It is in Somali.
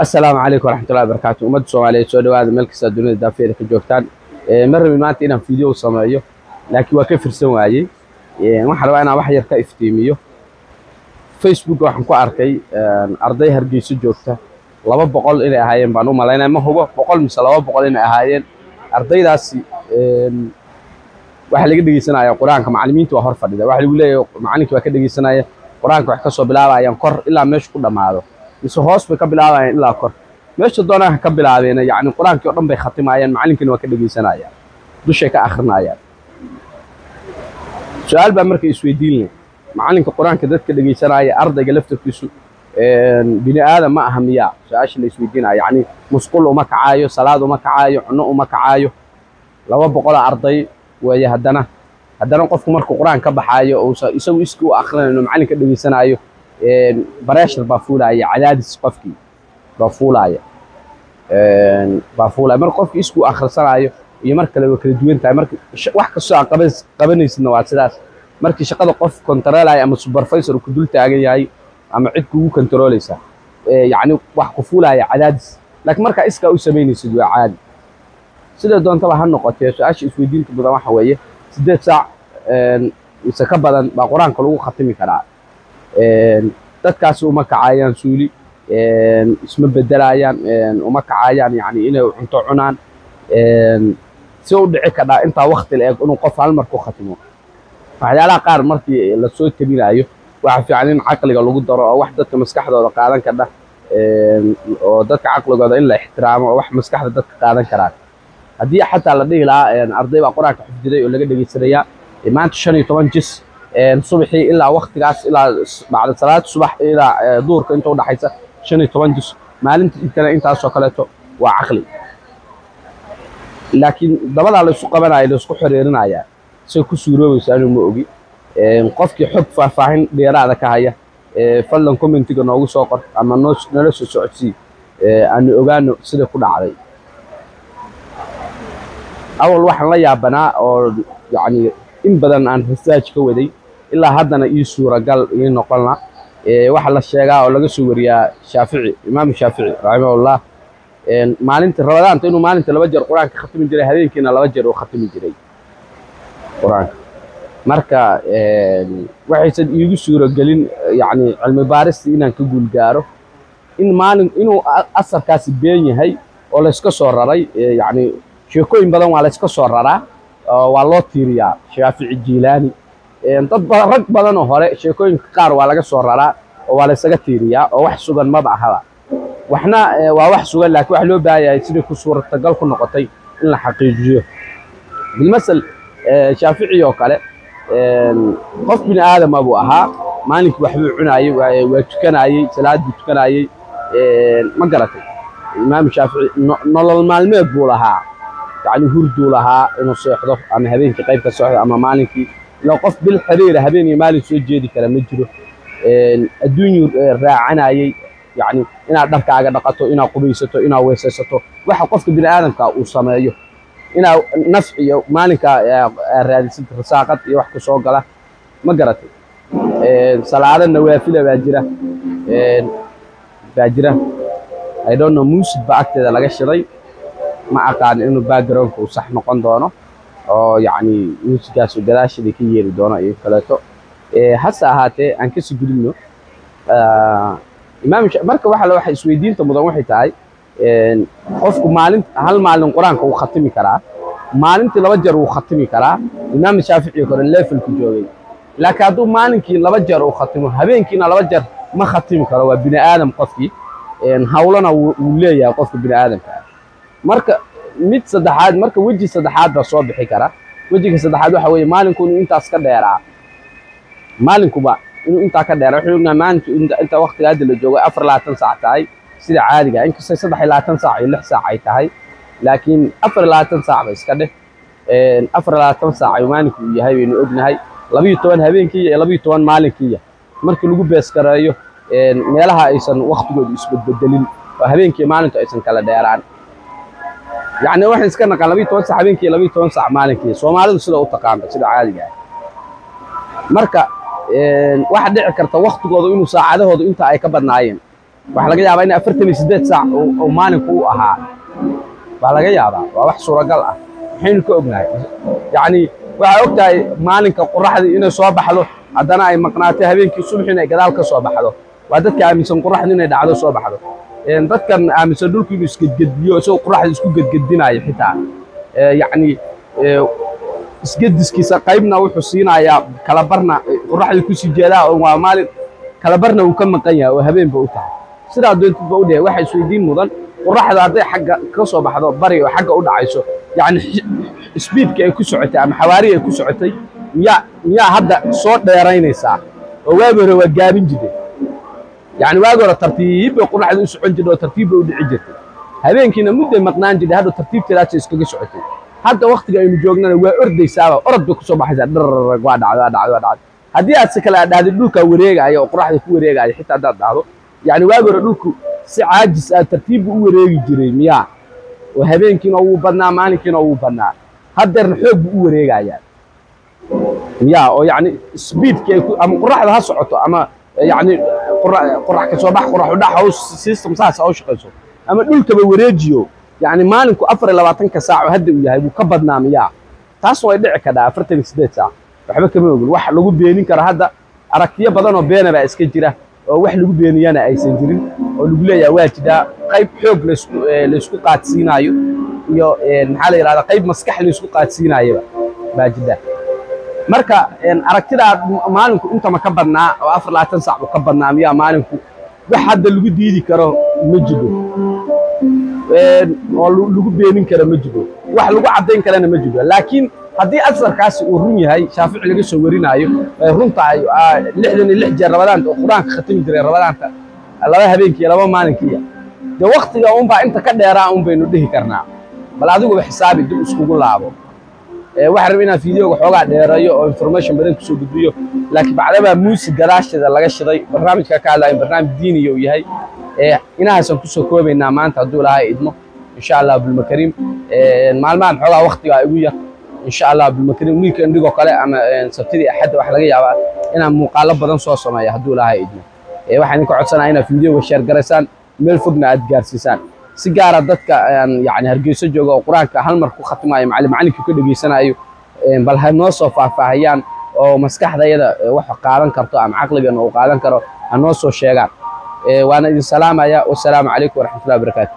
السلام عليكم ورحمة الله وبركاته. أمد الصومالية سو دhowaada meel kasta dunida daafeeda ka joogtaan. Ma rabin maanta inaan video sameeyo laakiin waa ka firsan waayay. Waxaan rabaa inaan wax yar ka iftiimiyo. Facebook waxaan ku arkay arday Hargeysa joogta 200 inay ahaayeen baan u malaynaa ma hubo 100 mise 200 inay ahaayeen. Ardaydaasi waxa laga dhageysanayaa Quraanka macallimiintu waa hor fadhida. Waxa lagu leeyahay macallinkii waa ka dhageysanaya Quraanka wax ka soo bilaabayaan kor ilaa meesha ku dhamaado. hoos bay ka bilaabayaan ilaa kor meesha doonaan ka bilaabeen yani quraankii oo dhan bay khatimayaan macallinkina waa ka dhageysanayaan dushay ka akhrinayaan su'aal baa markay isweydiinayaan macallinka quraanka dadka dhageysanaya ardayga laftirkiisu bini aadam ma aha miyaa su'aasha la isweydiinaya yani musqul uma kacaayo salaad uma kacaayo cunno uma kacaayo 200 arday way haddana qofku markuu quraan ka baxaayo oo isagu isku akhrinayo macallinka dhageysanayo براشر بافولايا عدادس قفكي بافولايا مر قفكي اسكو اخرسنايو iyo mar kale kala duwan tahay marka wax ka soo qabanaysan waa sidaas markii shaqada qof controlaya ama supervisor ku dul taagan yahay ama cid kugu controlaysa yani wax ku fuulaya cadaadis laakiin marka iska u sameynaysid waa caadi sida doonta ha noqotay su'aasha isweydiinta badan waxa weeye 8 saac isa ka badan baa quraanka lagu khatimi karaa dadkaas uma kacayaan suuli isma bedelayaan uma kacayaan yani inay cunto cunaan si uu dhici kara inta waqti la eeg inuu qof hal mar ku khatimo waxyaalaha qaar markii la soo tabinayo waxa fiican in caqliga lagu daro oo wax dadka maskaxdooda qaadan kara oo dadka caqligooda in la ixtiraamo oo wax maskaxda dadka qaadan karaan haddii xataa la dhihi lahaa arday baa quraanka xifdiday oo laga dhageysanaya maanta 15 jis صبحي إلا وقت قاس إلا بعد صلاة الصبح إلى دورك أنت وده حيسا شنو تونجس ما أنت أسوكلته وعقلي لكن دبل على السوق بنا إلى السوق حريرنا يا سيكون سوري وسألوا مؤجي قفك حب فاهم بيرا هذا كهيا فلان كومنتي كنا أقول سوكر أما نلص السعودي أن أوغانو سيد كل علي أول واحد لا يابنا أو يعني إن بدن عن فساج كودي إلا هذا يسوع قال ينقلنا واحد الشيعة ولا سوريا شافعي إمام الشافعي رحمه الله ما أنت رمضان تقولوا ما أنت لوجر قرآن ختم الجري هذين كنا لوجر وختم الجري قرآن مركا واحد يسوع قالين يعني المبارس إن كقول جاره إن ما إنه أثر كاسبين هاي ولا إسكسر رأي يعني شو كوين بدون على إسكسر رأي والله تيريا شافعي الجيلاني dad rag badan oo hore sheekooyinka qaar waa laga soo raraa oo waa la isaga tiiriyaa oo wax sugan ma baaxaba waxna waa wax sugan laakiin wax loo baahayaa sidii ku suurtagal ku noqotay in la xaqiijiyo bilmasal shaafici oo kale qof bin aadam abu ahaa maalinki waxbuu cunayay waa tukanayay salaadii tukanayay ma garatay imaam shaafici nolol maalmeed buu lahaa يعني هردو لها إنه صيحضر أما هبين كقيب كصيحضر أما مالكي لو قف بالحريرة هبين مالي سوجيدي كلام نجره الدنيا راعنا يعني إنا درك عقد نقطه إنا قبيسته إنا ويسسته واحد قف بين آدم كأوصاميه إنا نفعي مالك الرئيس الرساقط يوحك سوق له ما قرأته صلاة النوافل باجرة I don't know موسى بعد هذا لقى شيء ما أقال إنه باكجراوند وصح نقن دونه أو يعني موسيقى وجلاش اللي كيير دونه إيه كلاته حتى هاته أنكس يقولونه إمام مركب واحد سويدين تمضون واحد تاعي قفكم معلم هل معلم قرآن كو ختمي كرا معلم تلوجر وختمي كرا إمام الشافعي يقول الليل في الكجوي لكن هذا معلم كي لوجر وختمه هبين كي لوجر ما ختمي كرا وبني آدم قفكي حاولنا وليه قفك بني آدم marka mid saddexaad marka waji saddexaad ba soo bixi kara wajiga saddexaad waxa weeye maalinku inuu intaas ka dheeraa maalinkuba inuu inta ka dheeraa wuxuu ognahay maalintu inta waqtiga hadda la joogo 24 saac tahay sida caadiga in kasta 23 saac iyo 6 saac ay tahay laakiin 24 saac ba iska dheh 24 saac ay maalinku yahay inuu ognahay 12 habeenkii iyo 12 maalinkii markii lagu bees gareeyo meelaha aysan waqtigoodu isbedbedelin oo habeenkii maalintu aysan kala dheeraan يعني واحد سكرنا قال لبي توسع بينك لبي توسع مالك سومالي سيده u taqaanta sida caadiga marka واحد dhici karta waqtigooda inuu saacadahooda inta ay ka badnaayeen waxa laga yaabaa in 48 saac oo maalinku u ahaa baa laga yaabaa waa wax suuragal ah waxaynu ka ognahay yani waxa ogtahay maalinka qorraxda inay soo baxdo haddana ay maqnaatay habeenkii subaxina ay gadaal ka soo baxdo waa dadka aaminsan qorraxda inay dhacdo soo baxdo dadkan aaminsan dhulku inuu isgedgediyo isagoo qorraxda isku gedgedinayo xitaa yani isgediskiisa qaybna wuxuu siinayaa kala barna qorraxda ku sii jeedaa oo waa maalin kala barna uu ka maqan yahay oo habeenba u tahay sidaa doontiba u dhahay waxa isweydiin mudan qorraxda hadday xagga ka soo baxdo bari oo xagga u dhacayso yani speedka ay ku socotay ama xawaariga ay ku socotay miyaa hadda soo dheeraynaysaa oo waagi hore waa gaabin jirtay yani waagi hore tartiib bay qorraxda u socon jirtay oo tartiib bay u dhici jirtay habeenkiina mudday maqnaan jirtay hadda tartiibteedaas iskaga socotay hadda waqtiga aynu joognana waa ordaysaaba orod bay ku soo baxaysaa dharrag waa dhacday haddii aad si kale aad dhahday dhulka wareegaya oo qorraxda ku wareegaya xitaa haddaad dhahdo yani waagi hore dhulku si caajis ah tartiib buu u wareegi jiray miyaa oo habeenkiina wuu badnaa maalinkiina wuu badnaa haddeerna xoog buu u wareegayaa miyaa oo yani speedka ama qorraxda ha socoto ama yani qorrax ka soo bax qorrax u dhax system saas oo shaqeyso ama dhulkaba wareejiyo يعني مالكو 24 ساعة هدي وياها بو كبدنا مياه تاس way dhici kada 48 saac waxba kama ogol wax lagu beenin kara hadda aragtiyo badan oo been ba iska jira oo wax lagu beeniyana aysan jirin oo lagu leeyahay waa jida qayb xoog la isku qaadsiinayo iyo maxaa la yiraahdaa qayb maskax la isku qaadsiinayo baa jida marka aragtida maalinku inta ma ka badnaa oo 24 saac ka badnaa miyaa maalinku wax hadda lagu diidi karo ma jiro oo lagu beenin kara ma jiro wax lagu cadeyn karana ma jiro laakiin haddii asarkaasi uu run yahay shaafici laga soo warinayo runta ay 66 jeer rabadaanta oo quraanka khatami jiray rabadaanta laba habeenkii laba maalinkii de waqtiga uun baa inta ka dheeraa uun baynu dhihi karnaa bal adigu xisaabi dib iskugu laabo waxa rabay inaan fiidiyoga xoogaa dheerayo oo information badan ku soo gudbiyo laakiin bacdaba muusiga gadaashada laga shiday barnaamijka ka hadlayo barnaamij diini uu yahay inaasan ku soo koobaynaa maanta hadduu ilaahay idmo insha Allah bilmakariim maalmahan xoogaa waqtiga igu yar insha Allah bilmakariim weekend digo kale ama sabtidii axad wax laga yaabaa inaan muuqaalo badan soo sameeyo hadduu ilaahay idmo waxaan idin ka codsanayaa inaad fiidiyoga share garaysaan meel fogna aad gaarsiisaan si gaar ah dadka yani Hargeysa jooga oo quraanka hal mar ku khatmayo macallinka ka dhageysanayo bal ha noo soo faahfaahiyaan oo maskaxdayada wax qaadan karto ama caqligan oo qaadan karo ha noo soo sheegaan وانا إذن سلام يا والسلام عليكم ورحمة الله وبركاته.